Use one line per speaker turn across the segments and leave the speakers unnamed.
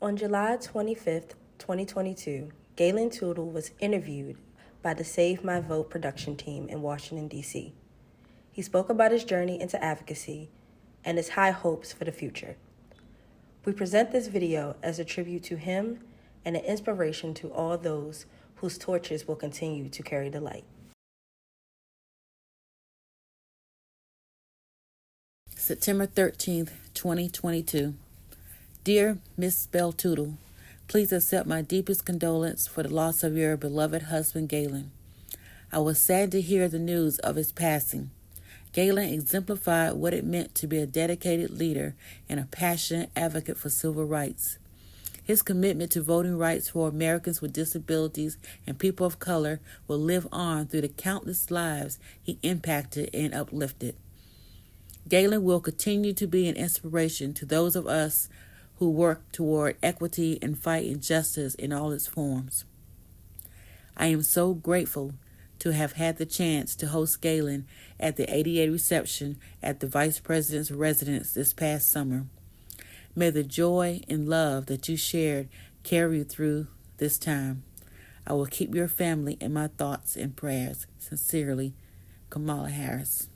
On July 25th, 2022, Gaylon Tootle was interviewed by the Save My Vote production team in Washington, D.C. He spoke about his journey into advocacy and his high hopes for the future. We present this video as a tribute to him and an inspiration to all those whose torches will continue to carry the light.
September 13th, 2022. Dear Miss Bell Tootle, please accept my deepest condolence for the loss of your beloved husband, Gaylon. I was saddened to hear the news of his passing. Gaylon exemplified what it meant to be a dedicated leader and a passionate advocate for civil rights. His commitment to voting rights for Americans with disabilities and people of color will live on through the countless lives he impacted and uplifted. Gaylon will continue to be an inspiration to those of us who work toward equity and fight injustice in all its forms. I am so grateful to have had the chance to host Gaylon at the 88 reception at the Vice President's residence this past summer. May the joy and love that you shared carry you through this time. I will keep your family in my thoughts and prayers. Sincerely, Kamala Harris.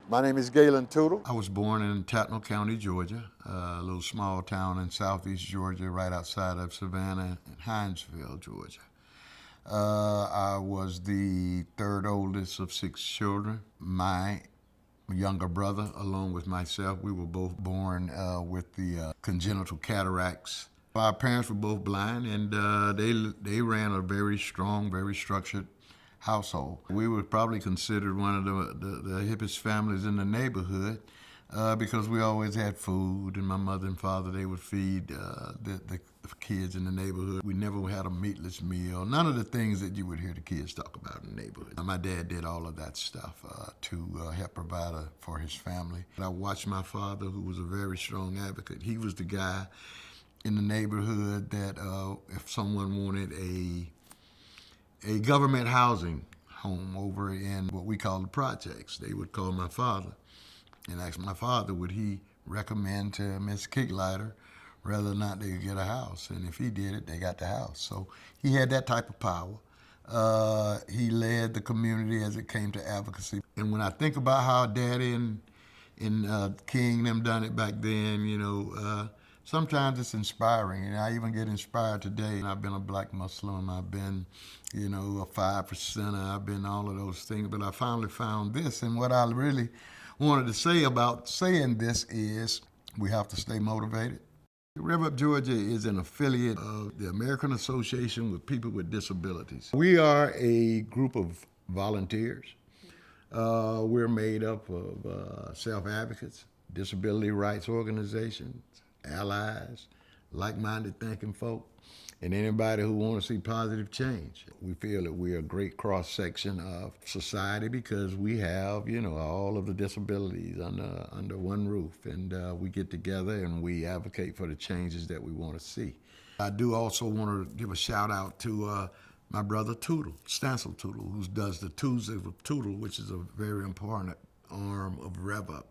My name is Gaylon Tootle. I was born in Tootle County, Georgia, a little small town in southeast Georgia, right outside of Savannah and Hinesville, Georgia. I was the third oldest of 6 children. My younger brother, along with myself, we were both born with the congenital cataracts. Our parents were both blind, and they ran a very strong, very structured household. We were probably considered one of the hippest families in the neighborhood because we always had food, and my mother and father, they would feed the kids in the neighborhood. We never had a meatless meal, none of the things that you would hear the kids talk about in the neighborhood. My dad did all of that stuff to help provide for his family. I watched my father, who was a very strong advocate. He was the guy in the neighborhood that if someone wanted a government housing home over in what we call the projects, they would call my father and ask my father, would he recommend to Miss Kicklighter whether or not they could get a house? And if he did it, they got the house. So he had that type of power. He led the community as it came to advocacy. And when I think about how Daddy and King them done it back then, you know, sometimes it's inspiring, and I even get inspired today. I've been a black Muslim, I've been, you know, a 5%er, I've been all of those things, but I finally found this, and what I really wanted to say about saying this is we have to stay motivated. Rev Up Georgia is an affiliate of the American Association with People with Disabilities. We are a group of volunteers. We're made up of self-advocates, disability rights organizations, allies, like-minded thinking folk, and anybody who wants to see positive change. We feel that we're a great cross-section of society because we have, you know, all of the disabilities under one roof, and we get together and we advocate for the changes that we want to see. I do also want to give a shout out to my brother Tootle, Stancil Tootle, who does the Tuesdays with Tootle, which is a very important arm of Rev Up.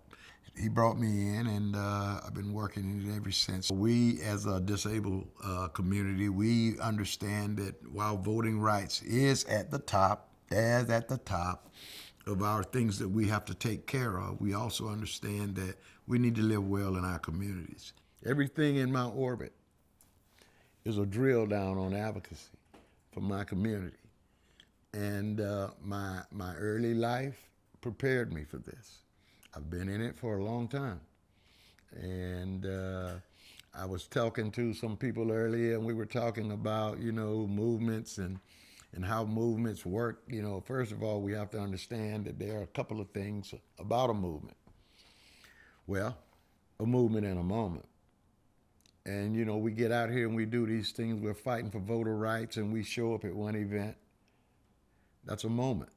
He brought me in, and I've been working in it ever since. We, as a disabled community, we understand that while voting rights is at the top of our things that we have to take care of, we also understand that we need to live well in our communities. Everything in my orbit is a drill down on advocacy for my community. And my early life prepared me for this. I've been in it for a long time. And I was talking to some people earlier, and we were talking about, you know, movements and how movements work. You know, first of all, we have to understand that there are a couple of things about a movement. Well, a movement and a moment. And, you know, we get out here and we do these things. We're fighting for voter rights, and we show up at one event. That's a moment.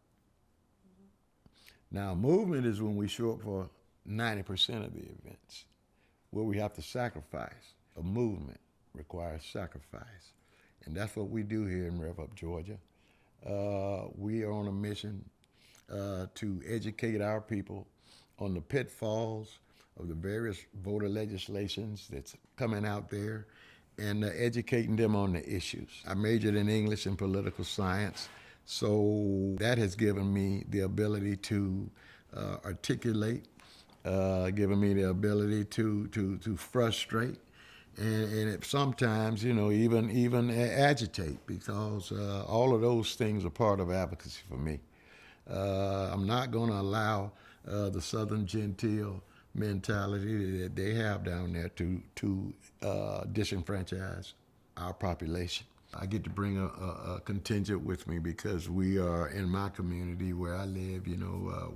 Now, movement is when we show up for 90% of the events, where we have to sacrifice. A movement requires sacrifice. And that's what we do here in Rev Up Georgia. We are on a mission to educate our people on the pitfalls of the various voter legislations that's coming out there and educating them on the issues. I majored in English and political science, so that has given me the ability to articulate, given me the ability to frustrate, and sometimes, even agitate, because all of those things are part of advocacy for me. I'm not going to allow the Southern genteel mentality that they have down there to disenfranchise our population. I get to bring a contingent with me because we are, in my community where I live,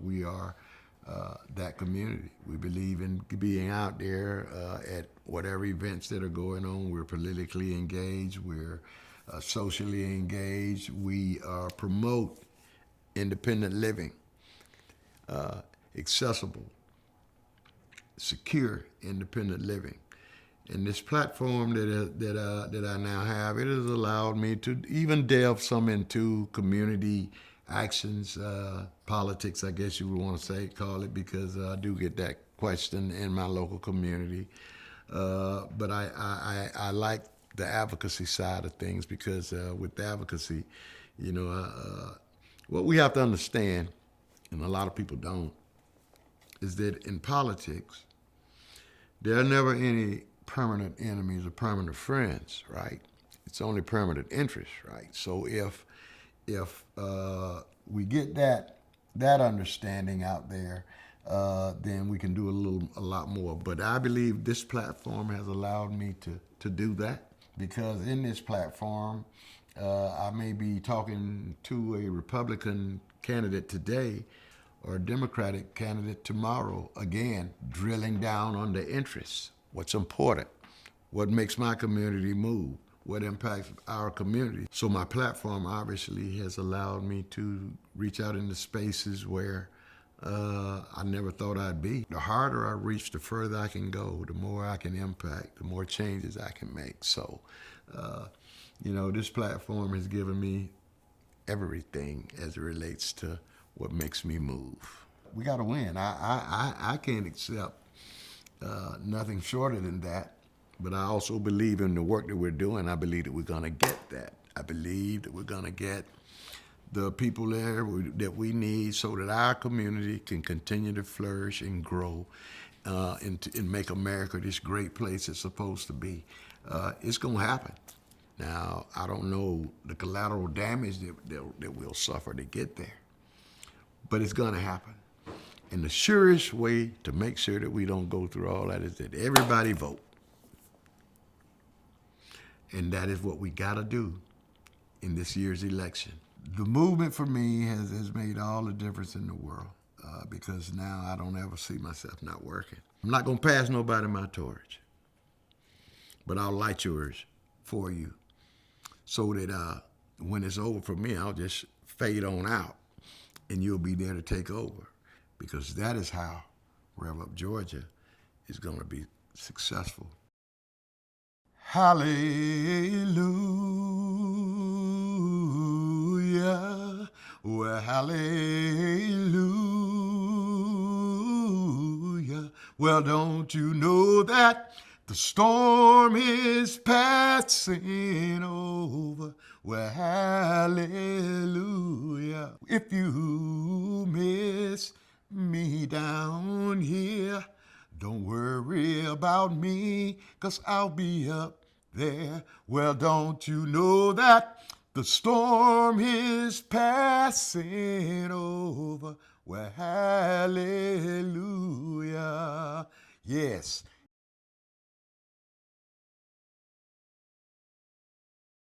we are that community. We believe in being out there at whatever events that are going on. We're politically engaged. We're socially engaged. We promote independent living, accessible, secure, independent living. And this platform that I now have, it has allowed me to even delve some into community actions, politics, I guess you would want to call it, because I do get that question in my local community. But I like the advocacy side of things, because with advocacy, what we have to understand, and a lot of people don't, is that in politics, there are never any permanent enemies or permanent friends, right? It's only permanent interests, right? So if we get that understanding out there, then we can do a lot more. But I believe this platform has allowed me to do that, because in this platform, I may be talking to a Republican candidate today or a Democratic candidate tomorrow, again, drilling down on the interests. What's important? What makes my community move? What impacts our community? So my platform obviously has allowed me to reach out into spaces where I never thought I'd be. The harder I reach, the further I can go, the more I can impact, the more changes I can make. So, this platform has given me everything as it relates to what makes me move. We got to win. I can't accept nothing shorter than that. But I also believe in the work that we're doing. I believe that we're going to get that. I believe that we're going to get the people there that we need, so that our community can continue to flourish and grow and make America this great place it's supposed to be. It's going to happen. Now, I don't know the collateral damage that we'll suffer to get there, but it's going to happen. And the surest way to make sure that we don't go through all that is that everybody vote. And that is what we got to do in this year's election. The movement for me has made all the difference in the world, because now I don't ever see myself not working. I'm not going to pass nobody my torch, but I'll light yours for you, so that when it's over for me, I'll just fade on out and you'll be there to take over, because that is how Rev Up Georgia is going to be successful. Hallelujah, well, hallelujah. Well, don't you know that the storm is passing over? Well, hallelujah. If you miss me down here, don't worry about me, 'cause I'll be up there. Well, don't you know that the storm is passing over? Well, hallelujah. Yes,